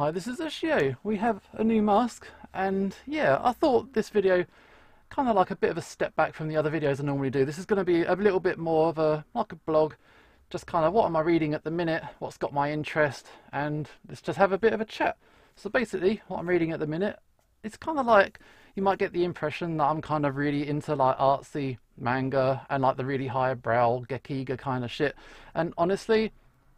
Hi, this is Ishio. We have a new mask, and yeah, I thought this video kind of like a bit of a step back from the other videos I normally do. This is going to be a little bit more of a like a blog, just kind of what am I reading at the minute, what's got my interest, and let's just have a bit of a chat. So basically, what I'm reading at the minute, it's kind of like you might get the impression that I'm kind of really into like artsy manga and like the really highbrow gekiga kind of shit. And honestly,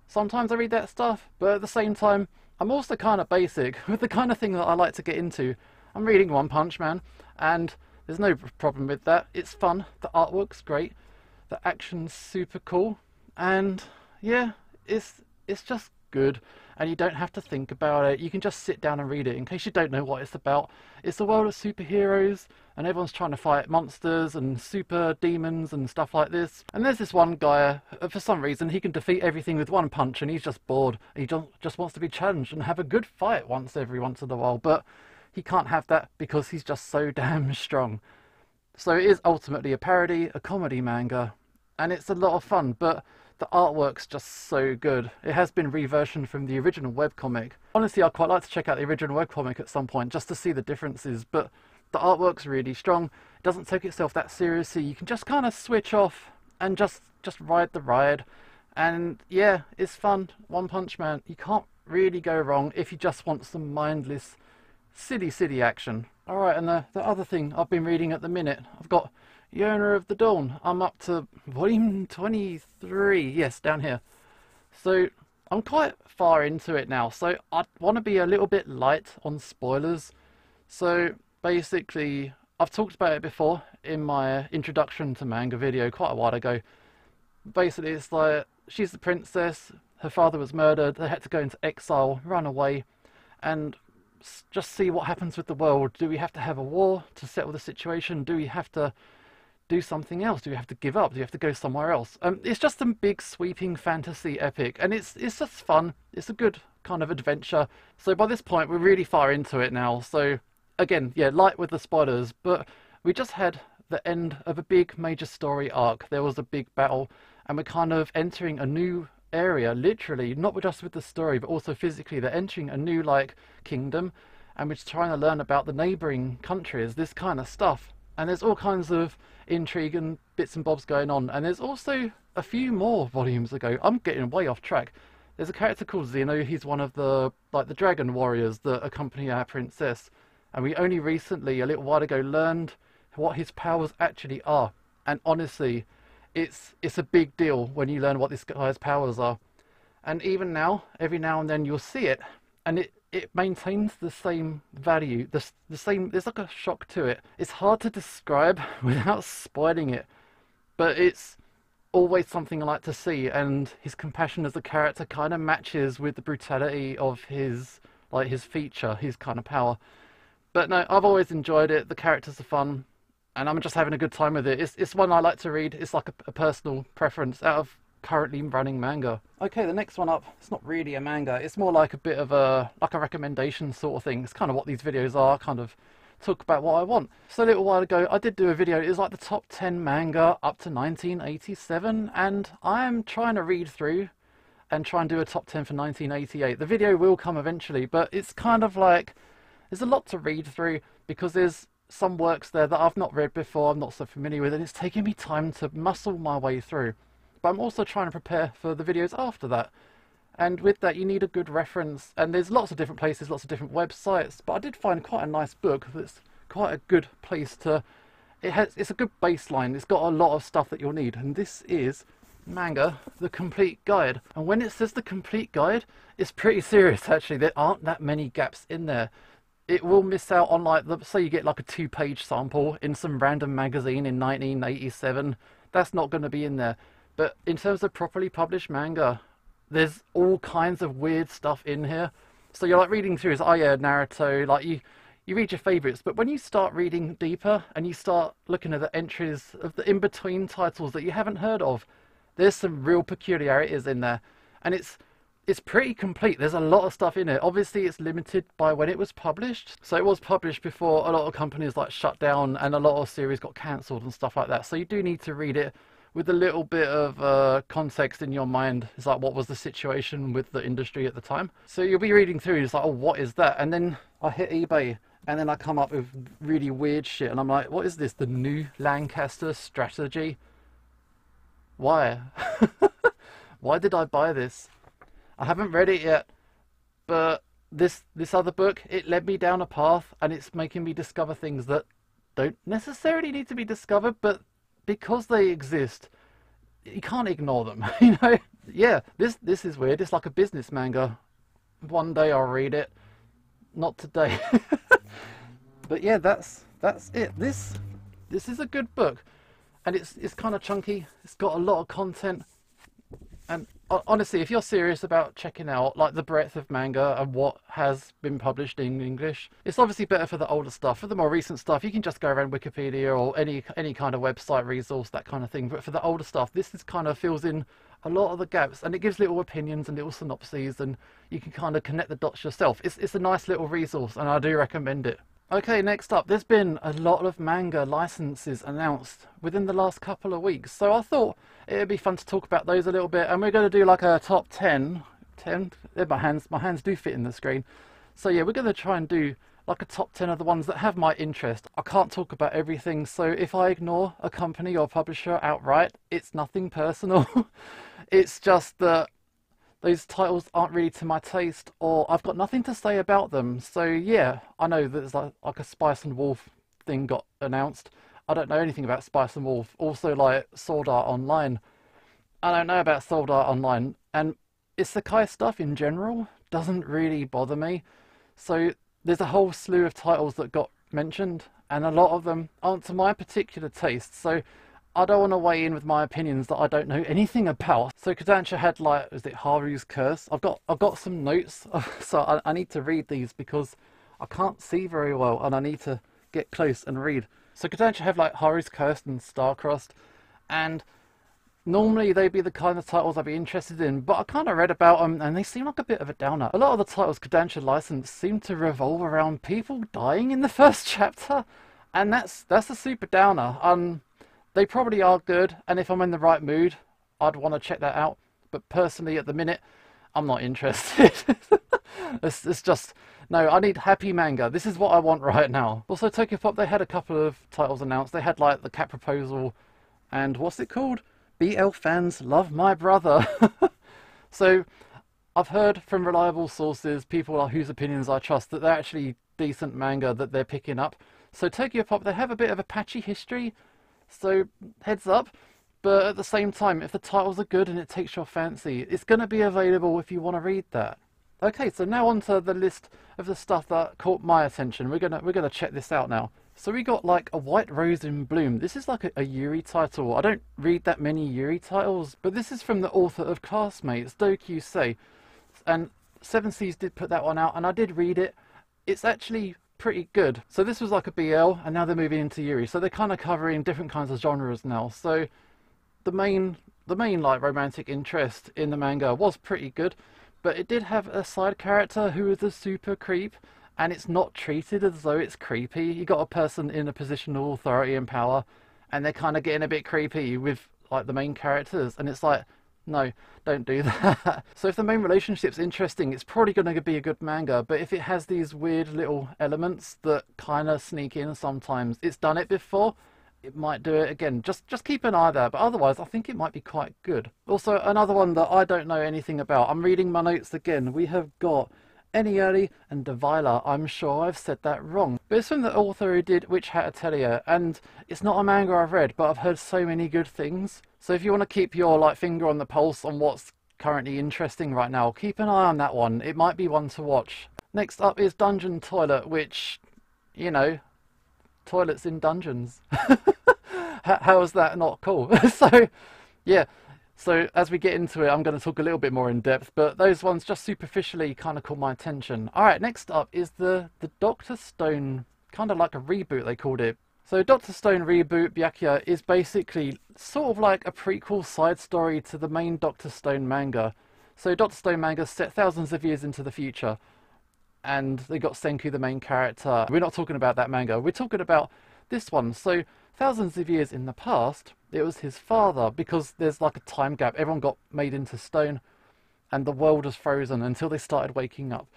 sometimes I read that stuff, but at the same time, I'm also kind of basic with the kind of thing that I like to get into. I'm reading One Punch Man, and there's no problem with that. It's fun, the artwork's great, the action's super cool, and yeah, it's just good, and you don't have to think about it. You can just sit down and read it in case you don't know what it's about. It's a world of superheroes, and everyone's trying to fight monsters and super demons and stuff like this. And there's this one guy, for some reason, he can defeat everything with one punch, and he's just bored. He just wants to be challenged and have a good fight once in a while, but he can't have that because he's just so damn strong. So it is ultimately a parody, a comedy manga, and it's a lot of fun, but the artwork's just so good. It has been reversioned from the original webcomic. Honestly, I'd quite like to check out the original webcomic at some point just to see the differences, but the artwork's really strong. It doesn't take itself that seriously. You can just kind of switch off and just ride the ride. And yeah, it's fun. One Punch Man, you can't really go wrong if you just want some mindless, silly action. Alright, and the other thing I've been reading at the minute, I've got Yona of the Dawn. I'm up to volume 23, yes, down here. So I'm quite far into it now, so I want to be a little bit light on spoilers. So basically, I've talked about it before in my introduction to manga video quite a while ago. Basically, it's like she's the princess, her father was murdered, they had to go into exile, run away, and just see what happens with the world. Do we have to have a war to settle the situation? Do we have to do something else? Do we have to give up? Do you have to go somewhere else? It's just a big sweeping fantasy epic, and it's just fun. It's a good kind of adventure. So by this point, we're really far into it now. So again, yeah, light with the spoilers, but we just had the end of a big major story arc. There was a big battle, and we're kind of entering a new area, literally, not just with the story, but also physically. They're entering a new like kingdom, and we're just trying to learn about the neighboring countries, this kind of stuff. And there's all kinds of intrigue and bits and bobs going on. And there's also a few more volumes ago. I'm getting way off track. There's a character called Zeno. He's one of the the dragon warriors that accompany our princess. And we only recently, a little while ago, learned what his powers actually are. And honestly, it's a big deal when you learn what this guy's powers are. And even now, every now and then you'll see it, and it maintains the same value, the same, there's like a shock to it. It's hard to describe without spoiling it, but it's always something I like to see, and his compassion as a character kind of matches with the brutality of his feature, his kind of power. But no, I've always enjoyed it. The characters are fun, and I'm just having a good time with it. It's one I like to read. It's like a personal preference out of currently running manga. Okay, the next one up, it's not really a manga. It's more like a bit of a recommendation sort of thing. It's kind of what these videos are, kind of talk about what I want. So a little while ago, I did do a video. It was like the top 10 manga up to 1987, and I'm trying to read through and try and do a top 10 for 1988. The video will come eventually, but it's kind of like there's a lot to read through because there's some works there that I've not read before, I'm not so familiar with, and it's taking me time to muscle my way through. But I'm also trying to prepare for the videos after that. And with that, you need a good reference. And there's lots of different places, lots of different websites. But I did find quite a nice book that's quite a good place to... It's a good baseline. It's got a lot of stuff that you'll need. And this is Manga, the Complete Guide. And when it says the Complete Guide, it's pretty serious, actually. There aren't that many gaps in there. It will miss out on, like, say you get like a 2-page sample in some random magazine in 1987. That's not going to be in there. But in terms of properly published manga, there's all kinds of weird stuff in here. So you're like reading through, it's, oh yeah, Naruto, like you read your favourites, but when you start reading deeper and you start looking at the entries of the in-between titles that you haven't heard of, there's some real peculiarities in there. And it's pretty complete. There's a lot of stuff in it. Obviously, it's limited by when it was published. So it was published before a lot of companies like shut down and a lot of series got cancelled and stuff like that. So you do need to read it with a little bit of context in your mind. It's like, what was the situation with the industry at the time? So you'll be reading through and it's like, oh, what is that? And then I hit eBay and then I come up with really weird shit and I'm like, what is this? The new Lancaster strategy? Why? Why did I buy this? I haven't read it yet, but this other book, it led me down a path and it's making me discover things that don't necessarily need to be discovered, but because they exist, you can't ignore them. You know? Yeah, this is weird. It's like a business manga. One day I'll read it, not today. But yeah, that's it. This is a good book, and it's kind of chunky. It's got a lot of content, and honestly, if you're serious about checking out like the breadth of manga and what has been published in English, it's obviously better for the older stuff. For the more recent stuff, you can just go around Wikipedia or any kind of website resource, that kind of thing. But for the older stuff, this is kind of fills in a lot of the gaps, and it gives little opinions and little synopses, and you can kind of connect the dots yourself. It's a nice little resource, and I do recommend it. Okay, next up, there's been a lot of manga licenses announced within the last couple of weeks, so I thought it would be fun to talk about those a little bit, and we're going to do like a top 10. My hands do fit in the screen. So yeah, we're going to try and do like a top 10 of the ones that have my interest. I can't talk about everything, so if I ignore a company or publisher outright, it's nothing personal. It's just that those titles aren't really to my taste, or I've got nothing to say about them. So yeah, I know that there's like a Spice and Wolf thing got announced. I don't know anything about Spice and Wolf. Also, like Sword Art Online, I don't know about Sword Art Online, and isekai stuff in general doesn't really bother me. So there's a whole slew of titles that got mentioned, and a lot of them aren't to my particular taste. So I don't want to weigh in with my opinions that I don't know anything about. So Kodansha had like, is it Haru's Curse? I've got some notes, so I need to read these because I can't see very well and I need to get close and read. So Kodansha have like Haru's Curse and Star-Crossed, and normally they'd be the kind of titles I'd be interested in, but I kind of read about them and they seem like a bit of a downer. A lot of the titles Kodansha licensed seem to revolve around people dying in the first chapter, and that's a super downer. They probably are good, and if I'm in the right mood, I'd want to check that out. But personally, at the minute, I'm not interested. It's just, no, I need happy manga. This is what I want right now. Also, Tokyopop, they had a couple of titles announced. They had like the Cat Proposal, and what's it called? BL Fans Love My Brother. So, I've heard from reliable sources, people whose opinions I trust, that they're actually decent manga that they're picking up. So Tokyopop, they have a bit of a patchy history. So heads up, but at the same time, if the titles are good and it takes your fancy, it's going to be available if you want to read that. Okay, so now on to the list of the stuff that caught my attention. We're gonna check this out now. So we got like A White Rose in Bloom. This is like a Yuri title. I don't read that many Yuri titles, but this is from the author of Classmates, Do Kyusei, and Seven Seas did put that one out, and I did read it. It's actually pretty good. So this was like a BL, and now they're moving into Yuri. So they're kind of covering different kinds of genres now. So the main like romantic interest in the manga was pretty good, but it did have a side character who is a super creep, and it's not treated as though it's creepy. You got a person in a position of authority and power, and they're kind of getting a bit creepy with like the main characters, and it's like, no, don't do that. So if the main relationship's interesting, it's probably going to be a good manga, but if it has these weird little elements that kind of sneak in sometimes, it's done it before, it might do it again. Just keep an eye there, but otherwise I think it might be quite good. Also, another one that I don't know anything about, I'm reading my notes again, we have got Enieri and Devila. I'm sure I've said that wrong, but it's from the author who did Witch Hat Atelier, and it's not a manga I've read, but I've heard so many good things. So if you want to keep your like finger on the pulse on what's currently interesting right now, keep an eye on that one. It might be one to watch. Next up is Dungeon Toilet, which, you know, toilets in dungeons. How is that not cool? So yeah, so as we get into it, I'm going to talk a little bit more in depth, but those ones just superficially kind of caught my attention. Alright, next up is the Dr. Stone, kind of like a reboot they called it. So Dr. Stone Reboot Byakuya is basically sort of like a prequel side story to the main Dr. Stone manga. So Dr. Stone manga set thousands of years into the future, and they got Senku, the main character. We're not talking about that manga, we're talking about this one. So thousands of years in the past, it was his father, because there's like a time gap. Everyone got made into stone and the world was frozen until they started waking up.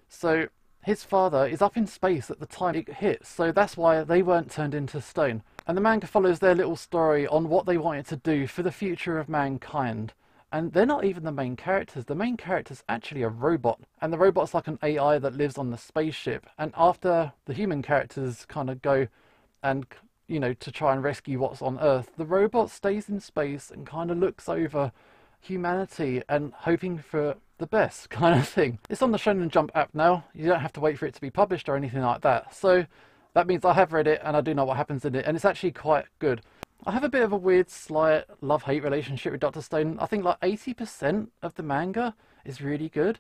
So his father is up in space at the time it hit, so that's why they weren't turned into stone. And the manga follows their little story on what they wanted to do for the future of mankind. And they're not even the main characters. The main character's actually a robot. And the robot's like an AI that lives on the spaceship. And after the human characters kind of go and, you know, to try and rescue what's on Earth, the robot stays in space and kind of looks over humanity and hoping for the best kind of thing. It's on the Shonen Jump app now. You don't have to wait for it to be published or anything like that. So that means I have read it and I do know what happens in it. And it's actually quite good. I have a bit of a weird, slight love-hate relationship with Dr. Stone. I think like 80% of the manga is really good.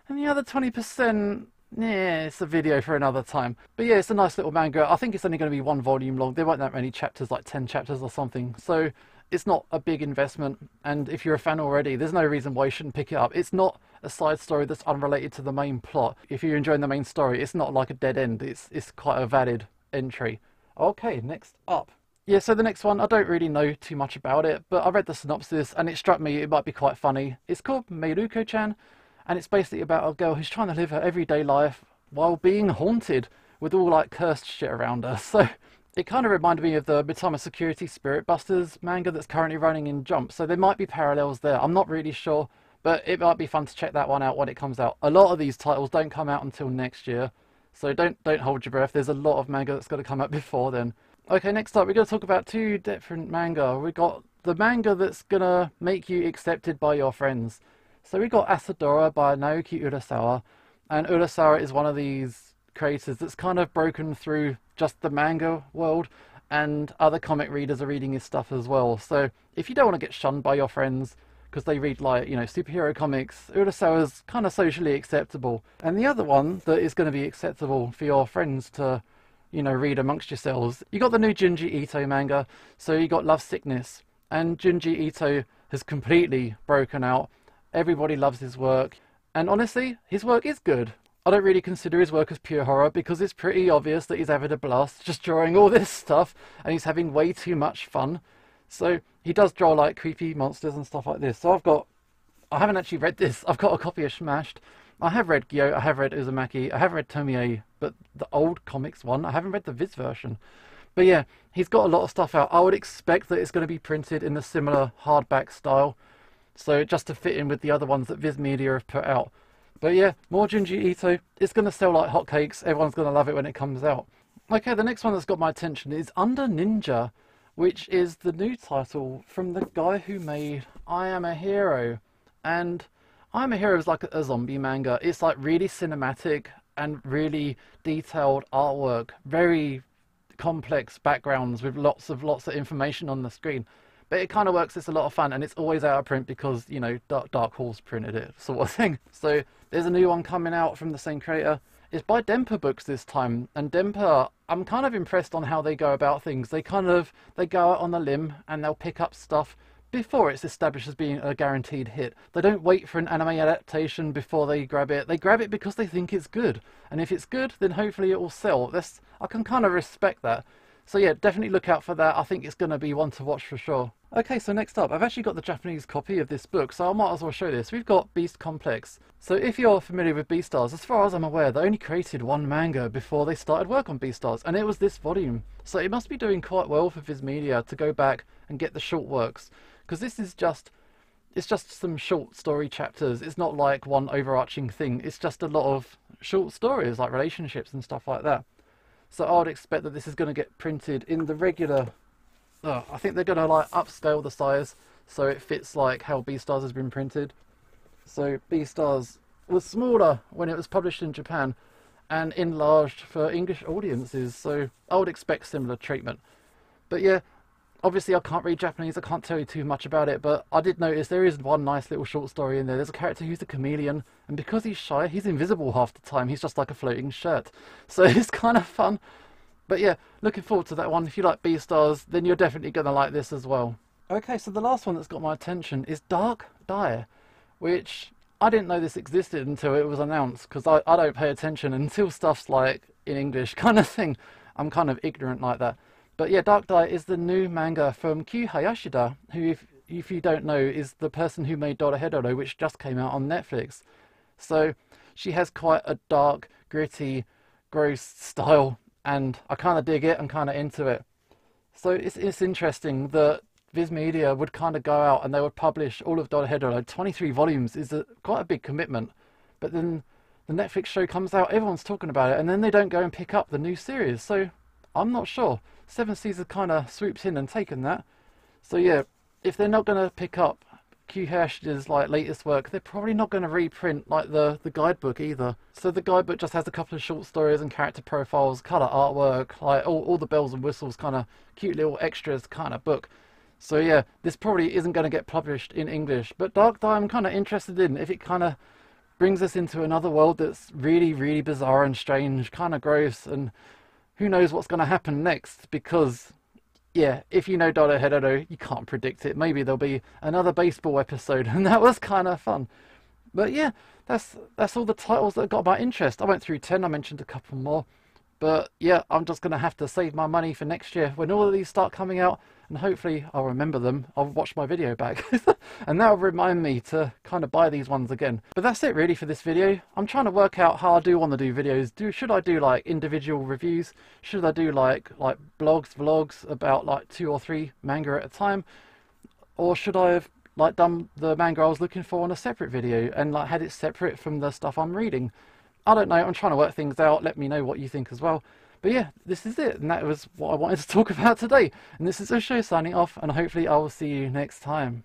And the other 20%, yeah, it's a video for another time. But yeah, it's a nice little manga. I think it's only going to be 1 volume long. There weren't that many chapters, like 10 chapters or something. So it's not a big investment. And if you're a fan already, there's no reason why you shouldn't pick it up. It's not a side story that's unrelated to the main plot. If you're enjoying the main story, it's not like a dead end. It's quite a valid entry. Okay, next up. Yeah, so the next one, I don't really know too much about it, but I read the synopsis and it struck me it might be quite funny. It's called Meiruko-chan, and it's basically about a girl who's trying to live her everyday life while being haunted with all like cursed shit around her. So it kind of reminded me of the Mitama Security Spirit Busters manga that's currently running in Jump, so there might be parallels there. I'm not really sure, but it might be fun to check that one out when it comes out. A lot of these titles don't come out until next year, so don't hold your breath. There's a lot of manga that's got to come out before then. Okay, next up we're going to talk about 2 different manga. We got the manga that's going to make you accepted by your friends. So we got Asadora by Naoki Urasawa, and Urasawa is one of these creators that's kind of broken through just the manga world, and other comic readers are reading his stuff as well. So if you don't want to get shunned by your friends because they read, like, you know, superhero comics, Urasawa's kind of socially acceptable. And the other one that is going to be acceptable for your friends to, you know, read amongst yourselves, you got the new Junji Ito manga. So you got Love Sickness, and Junji Ito has completely broken out. Everybody loves his work, and honestly, his work is good. I don't really consider his work as pure horror because it's pretty obvious that he's having a blast just drawing all this stuff, and he's having way too much fun. So he does draw like creepy monsters and stuff like this. So I haven't actually read this. I've got a copy of Smashed. I have read Gyo, I have read Uzumaki, I have read Tomie, but the old comics one, I haven't read the Viz version. But yeah, he's got a lot of stuff out. I would expect that it's going to be printed in a similar hardback style, so just to fit in with the other ones that Viz Media have put out. But yeah, more Junji Ito. It's going to sell like hotcakes. Everyone's going to love it when it comes out. Okay, the next one that's got my attention is Under Ninja, which is the new title from the guy who made I Am a Hero. And I Am a Hero is like a zombie manga. It's like really cinematic and really detailed artwork, very complex backgrounds with lots of information on the screen. But it kind of works. It's a lot of fun, and it's always out of print because, you know, Dark Horse printed it, sort of thing. So there's a new one coming out from the same creator. It's by Dempa Books this time, and Dempa, I'm kind of impressed on how they go about things. They go out on a limb and they'll pick up stuff before it's established as being a guaranteed hit. They don't wait for an anime adaptation before they grab it. They grab it because they think it's good, and if it's good, then hopefully it will sell. I can kind of respect that. So yeah, definitely look out for that. I think it's going to be one to watch for sure. Okay, so next up, I've actually got the Japanese copy of this book, so I might as well show this. We've got Beast Complex. So if you're familiar with Beastars, as far as I'm aware, they only created 1 manga before they started work on Beastars, and it was this volume. So it must be doing quite well for Viz Media to go back and get the short works, because this is just, it's just some short story chapters. It's not like one overarching thing. It's just a lot of short stories, like relationships and stuff like that. So I would expect that this is going to get printed in the regular... I think they're going to like upscale the size so it fits like how Beastars has been printed. So Beastars was smaller when it was published in Japan and enlarged for English audiences, so I would expect similar treatment. But yeah, obviously I can't read Japanese, I can't tell you too much about it, but I did notice there is one nice little short story in there. There's a character who's a chameleon, and because he's shy, he's invisible half the time. He's just like a floating shirt. So it's kind of fun. But yeah, looking forward to that one. If you like Beastars, then you're definitely going to like this as well. Okay, so the last one that's got my attention is Dark Dire, which I didn't know this existed until it was announced, because I don't pay attention until stuff's like in English kind of thing. I'm kind of ignorant like that. But yeah, Dark Dye is the new manga from Kyu Hayashida, who, if you don't know, is the person who made Dorohedoro, which just came out on Netflix. So she has quite a dark, gritty, gross style, and I kind of dig it. I'm kind of into it. So it's interesting that Viz Media would kind of go out and they would publish all of Dorohedoro. 23 volumes is quite a big commitment. But then the Netflix show comes out, everyone's talking about it, and then they don't go and pick up the new series. So I'm not sure. Seven Seas have kind of swooped in and taken that. So yeah, if they're not going to pick up Kyu Hayashida's like latest work, they're probably not going to reprint like the guidebook either. So the guidebook just has a couple of short stories and character profiles, colour artwork, like all the bells and whistles, kind of cute little extras kind of book. So yeah, this probably isn't going to get published in English. But Dark Dye I'm kind of interested in, if it kind of brings us into another world that's really, really bizarre and strange, kind of gross, and who knows what's going to happen next, because yeah, if you know Dorohedoro, you can't predict it. Maybe there'll be another baseball episode, and that was kind of fun. But yeah, that's all the titles that got my interest. I went through 10, I mentioned a couple more. But yeah, I'm just going to have to save my money for next year when all of these start coming out, and hopefully I'll remember them. I'll watch my video back and that'll remind me to kind of buy these ones again. But that's it really for this video. I'm trying to work out how I do want to do videos. Should I do like individual reviews? Should I do like blogs, vlogs about like 2 or 3 manga at a time? Or should I have like done the manga I was looking for on a separate video and like had it separate from the stuff I'm reading? I don't know, I'm trying to work things out. Let me know what you think as well. But yeah, this is it, and that was what I wanted to talk about today. And this is Usho signing off, and hopefully I will see you next time.